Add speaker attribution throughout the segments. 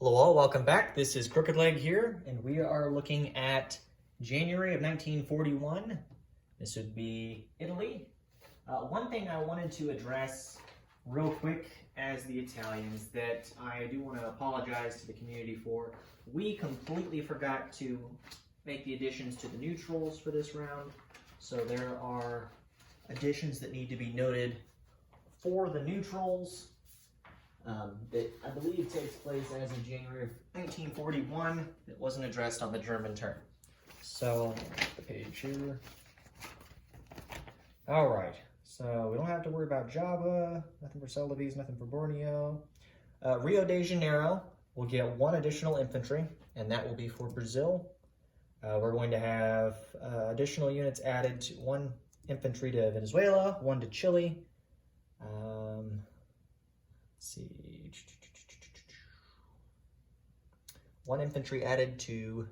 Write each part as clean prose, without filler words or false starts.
Speaker 1: Hello all, welcome back. This is Crooked Leg here, and we are looking at January of 1941. This would be Italy. One thing I wanted to address real quick as the Italians that I do want to apologize to the community for. We completely forgot to make the additions to the neutrals for this round, so there are additions that need to be noted for the neutrals. That I believe takes place as of January of 1941. It wasn't addressed on the German term. So, the page here. Alright, so we don't have to worry about Java, nothing for Celebes, nothing for Borneo. Rio de Janeiro will get one additional infantry, and that will be for Brazil. We're going to have additional units added to one infantry to Venezuela, one to Chile. Let's see. One infantry added to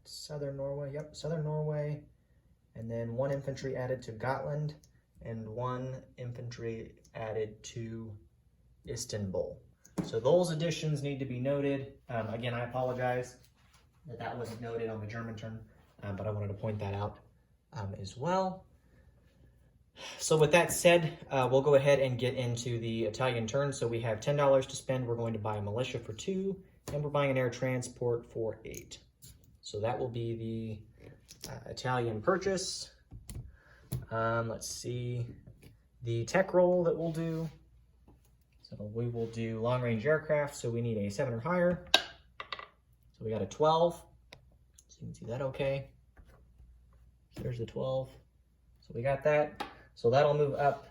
Speaker 1: southern Norway. Yep, southern Norway. And then one infantry added to Gotland and one infantry added to Istanbul. So those additions need to be noted. Again, I apologize that wasn't noted on the German term, but I wanted to point that out as well. So with that said, we'll go ahead and get into the Italian turn. So we have $10 to spend. We're going to buy a militia for 2, and we're buying an air transport for 8. So that will be the Italian purchase. Let's see the tech roll that we'll do. So we will do long-range aircraft. So we need a 7 or higher. So we got a 12. So you can see that okay. So there's the 12. So we got that. So that'll move up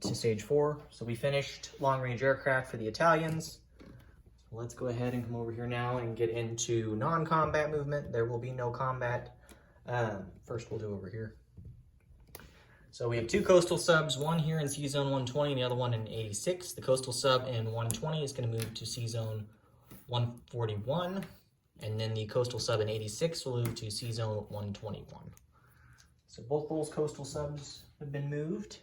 Speaker 1: to stage 4. So we finished long-range aircraft for the Italians. So let's go ahead and come over here now and get into non-combat movement. There will be no combat. First we'll do over here. So we have 2 coastal subs, one here in C-Zone 120 and the other one in 86. The coastal sub in 120 is going to move to C-Zone 141. And then the coastal sub in 86 will move to C-Zone 121. So both those coastal subs have been moved.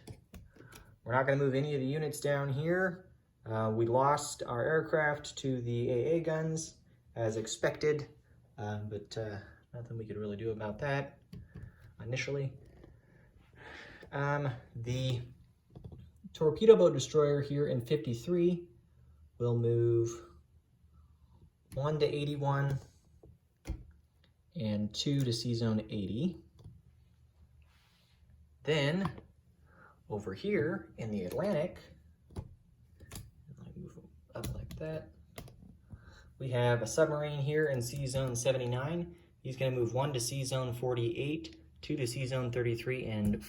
Speaker 1: We're not going to move any of the units down here. We lost our aircraft to the AA guns as expected, but nothing we could really do about that initially. The torpedo boat destroyer here in 53 will move 1 to 81 and 2 to C-Zone 80. Then, over here in the Atlantic, move up like that, we have a submarine here in C-Zone 79. He's going to move 1 to C-Zone 48, 2 to C-Zone 33, and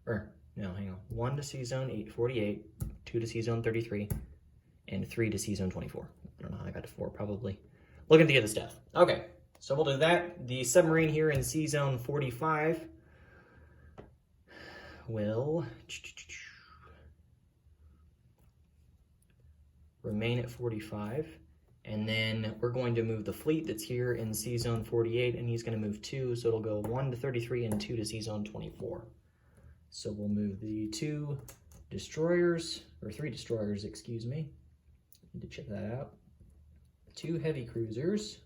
Speaker 1: 1 to C-Zone 48, 2 to C-Zone 33, and 3 to C-Zone 24. I don't know how I got to 4, probably looking to get the stuff. Okay, so we'll do that. The submarine here in C-Zone 45 will remain at 45, and then we're going to move the fleet that's here in C-Zone 48, and he's going to move 2, so it'll go 1 to 33 and 2 to C-Zone 24. So we'll move the 2 destroyers, or 3 destroyers, excuse me. Need to check that out. 2 heavy cruisers,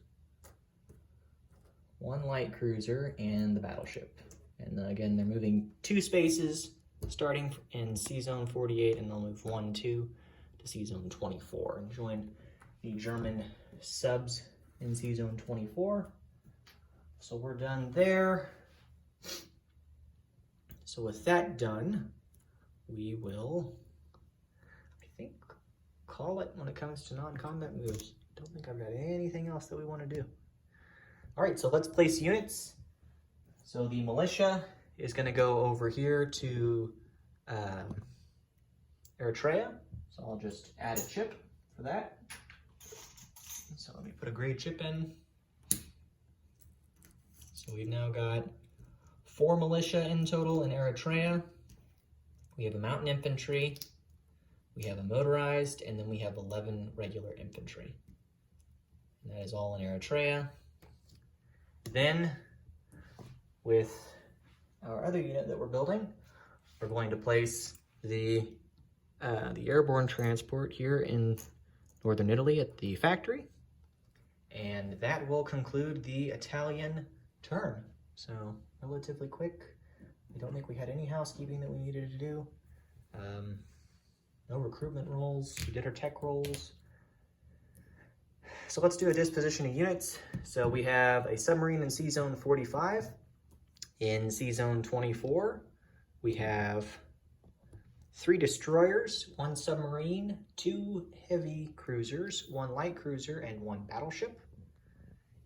Speaker 1: 1 light cruiser, and the battleship. And then again, they're moving 2 spaces starting in C-Zone 48, and they'll move 1, 2 to C-Zone 24 and join the German subs in C-Zone 24. So we're done there. So with that done, we will, I think, call it when it comes to non-combat moves. Don't think I've got anything else that we want to do. All right, so let's place units. So the militia is going to go over here to Eritrea. So I'll just add a chip for that. So let me put a gray chip in. So we've now got 4 militia in total in Eritrea. We have a mountain infantry, we have a motorized, and then we have 11 regular infantry. And that is all in Eritrea. Then, with our other unit that we're building, we're going to place the airborne transport here in Northern Italy at the factory. And that will conclude the Italian turn. So relatively quick. I don't think we had any housekeeping that we needed to do. No recruitment rolls. We did our tech rolls. So let's do a disposition of units. So we have a submarine in Sea Zone 45. In Sea Zone 24, we have 3 destroyers, 1 submarine, 2 heavy cruisers, 1 light cruiser, and 1 battleship.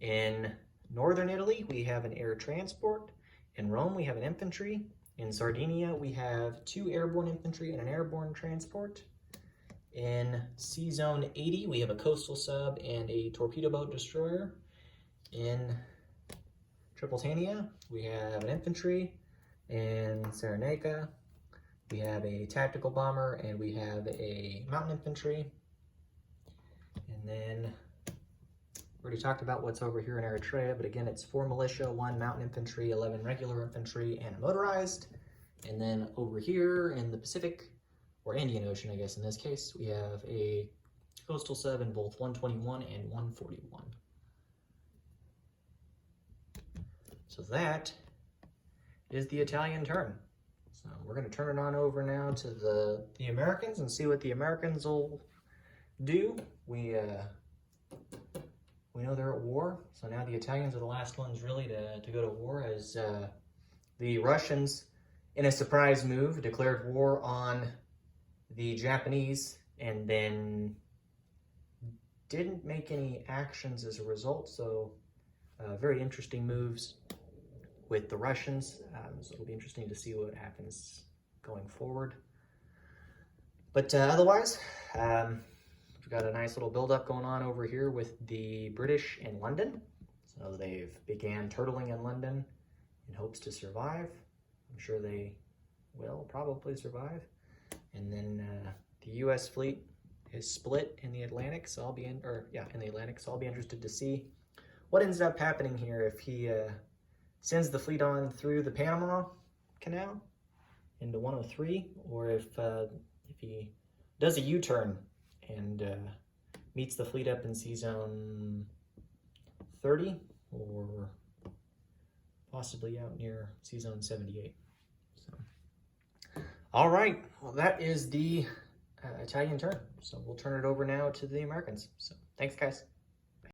Speaker 1: In Northern Italy, we have an air transport. In Rome, we have an infantry. In Sardinia, we have 2 airborne infantry and an airborne transport. In Sea Zone 80, we have a coastal sub and a torpedo boat destroyer. In Tripolitania, we have an infantry. In Cyrenaica, we have a tactical bomber and we have a mountain infantry. And then we already talked about what's over here in Eritrea, but again, it's 4 militia, 1 mountain infantry, 11 regular infantry, and a motorized. And then over here in the Pacific, or Indian Ocean, I guess in this case, we have a coastal sub in both 121 and 141. So that is the Italian turn. So we're going to turn it on over now to the Americans and see what the Americans will do. We know they're at war, so now the Italians are the last ones really to go to war, as the Russians, in a surprise move, declared war on the Japanese and then didn't make any actions as a result. So very interesting moves with the Russians. So it'll be interesting to see what happens going forward. But otherwise, we've got a nice little buildup going on over here with the British in London. So they've began turtling in London in hopes to survive. I'm sure they will probably survive. And then the U.S. fleet is split in the Atlantic, so I'll be in the Atlantic. So I'll be interested to see what ends up happening here if he sends the fleet on through the Panama Canal into 103, or if he does a U-turn and meets the fleet up in Sea Zone 30, or possibly out near Sea Zone 78. So, all right, well, that is the Italian turn. So we'll turn it over now to the Americans. So thanks, guys.